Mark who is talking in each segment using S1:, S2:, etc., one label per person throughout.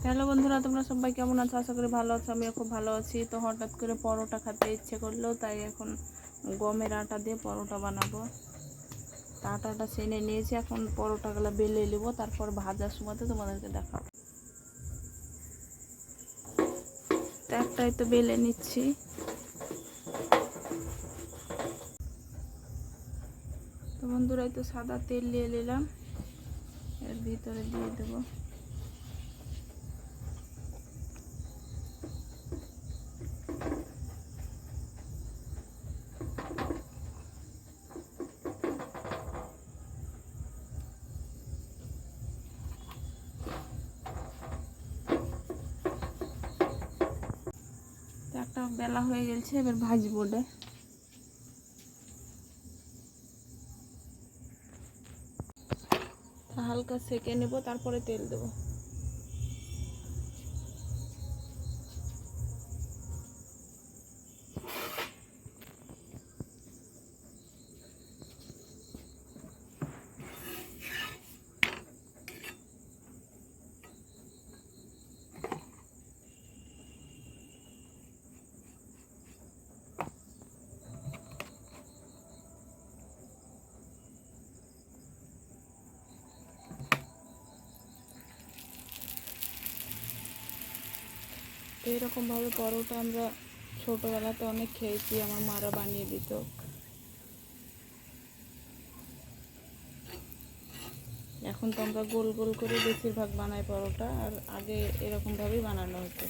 S1: Hello বন্ধুরা, তোমরা সবাই কেমন আছো? আশা করি ভালো আছো। আমিও খুব ভালো আছি। তো হঠাৎ করে পরোটা খেতে ইচ্ছে করলো, তাই এখন গমের আটা দিয়ে পরোটা বানাবো। আটাটা সেনে নিয়েছি, এখন পরোটাগুলো বেলে নেব, তারপর ভাজার সময়তে তোমাদেরকে দেখাবো। তো একটাই তো বেলে নিচ্ছি। তো বন্ধুরা, এই তো সাদা তেল নিয়ে নিলাম, এর ভিতরে দিয়ে দেবো। একটা বেলা হয়ে গেছে, এবার ভাজবো। হালকা সেকে নেব, তারপরে তেল দেবো। তো এরকমভাবে পরোটা আমরা ছোটোবেলাতে অনেক খেয়েছি, আমার মারা বানিয়ে দিত। এখন তো আমরা গোল গোল করে বেশিরভাগ বানাই পরোটা, আর আগে এরকমভাবেই বানানো হতো।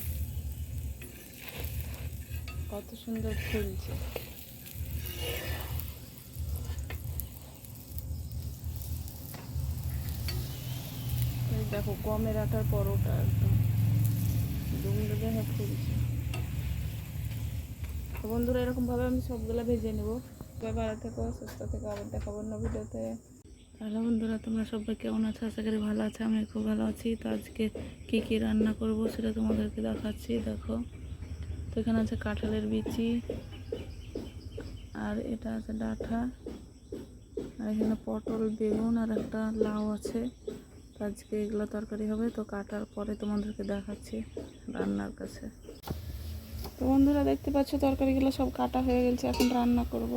S1: কত সুন্দর ফুলছে। দেখো, গমের আটার পরোটা একদম দুমড়ে হয়ে ফুলছে। তো বন্ধুরা, এরকমভাবে আমি সবগুলো ভেজে নেব। ভালো থেকো, সুস্থ থেকো, আবার দেখাবো অন্য ভিডিওতে। হ্যালো বন্ধুরা, তোমরা সবাই কেমন আছো? আশা করি ভালো আছে। আমি খুব ভালো আছি। তো আজকে কী রান্না করব সেটা তোমাদেরকে দেখাচ্ছি। দেখো, তো এখানে আছে কাঁঠালের বিচি, আর এটা আছে ডাঁটা, আর এখানে পটল, বেগুন আর একটা লাউ আছে। তো আজকে এগুলো তরকারি হবে। তো কাটার পরে তোমাদেরকে দেখাচ্ছি রান্নার কাছে। তো বন্ধুরা, দেখতে পাচ্ছ তরকারিগুলো সব কাটা হয়ে গেছে, এখন রান্না করব।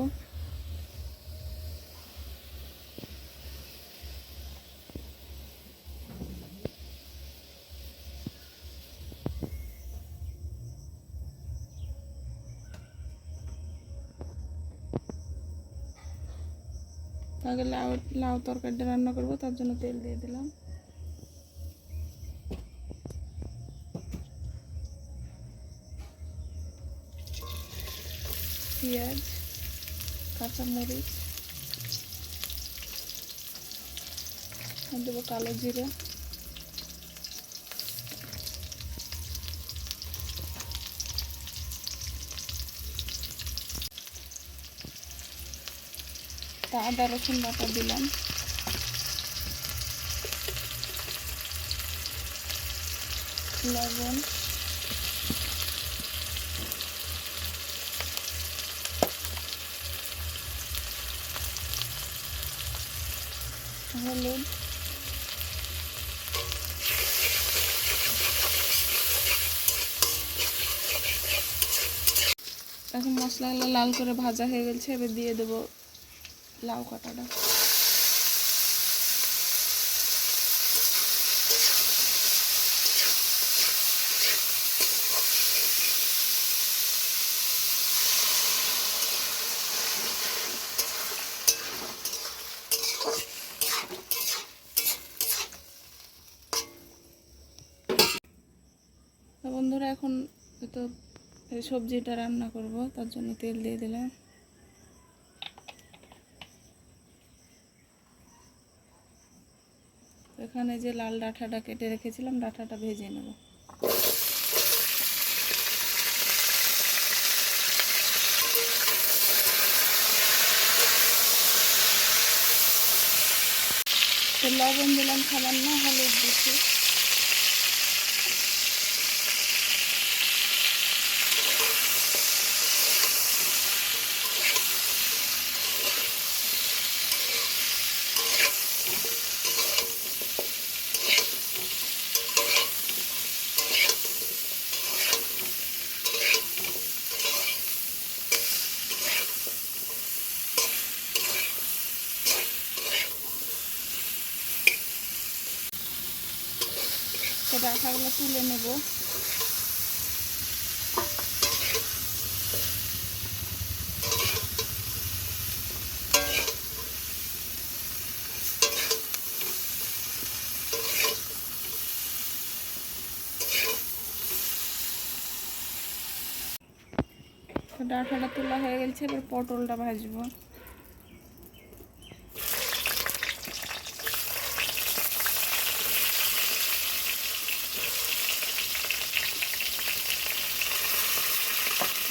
S1: আগে লাউ তরকারিটা রান্না করব, তার জন্য তেল দিয়ে দিলাম। পেঁয়াজ, কাঁচামরিচ, দেবো কালো জিরে, আদা রসুন বাটা দিলাম, লবণ, হলুদ, এখন মশলাগুলো লাল করে ভাজা হয়ে গেছে। এবার দিয়ে দেবো লাউ কাটাটা। বন্ধুরা, এখন তো এই সবজিটা রান্না করব, তার জন্য তেল দিয়ে দিলাম। এখানে যে লাল ডাঁটাটা কেটে রেখেছিলাম, ডাঁটাটা ভেজে নেব। তো লবণ দিলাম সামান্য, হলুদ দিচ্ছি। তো ডাঁটাগুলো তুলে নেব। তো ডাঁটাটা তোলা হয়ে গেছে, এবার পটলটা ভাজবো।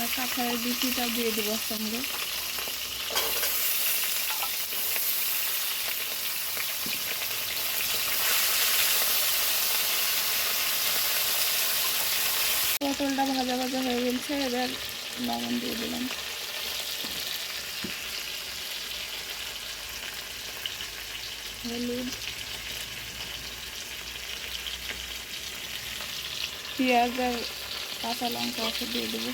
S1: আর কাঁঠালের বিচিটা দিয়ে দেবো সঙ্গে। পটলটা ভাজা ভাজা হয়ে গেছে, এবার লবণ দিয়ে দিলাম। হলুদ, পেঁয়াজ আর কাঁচা লঙ্কা ওকে দিয়ে দেবো।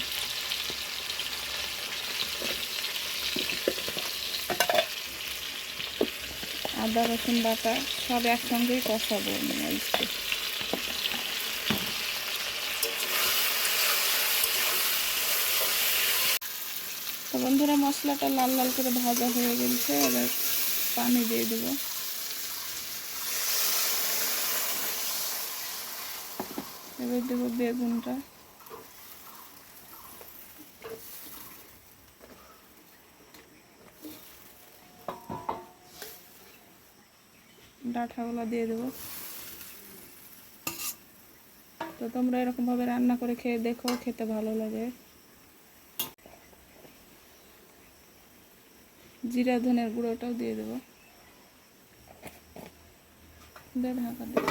S1: আদা রসুন বাটা সব একসঙ্গেই কষাবো মরিচকে। তো বন্ধুরা, মশলাটা লাল লাল করে ভাজা হয়ে গেছে, এবার পানি দিয়ে দেবো। এবার দেবো বেগুনটা। ডাঁটাগুলো দিয়ে দেবো। তো তোমরা এরকমভাবে রান্না করে খেয়ে দেখো, খেতে ভালো লাগে। জিরা ধনের গুঁড়োটাও দিয়ে দেবো। ঢাকা দেবো।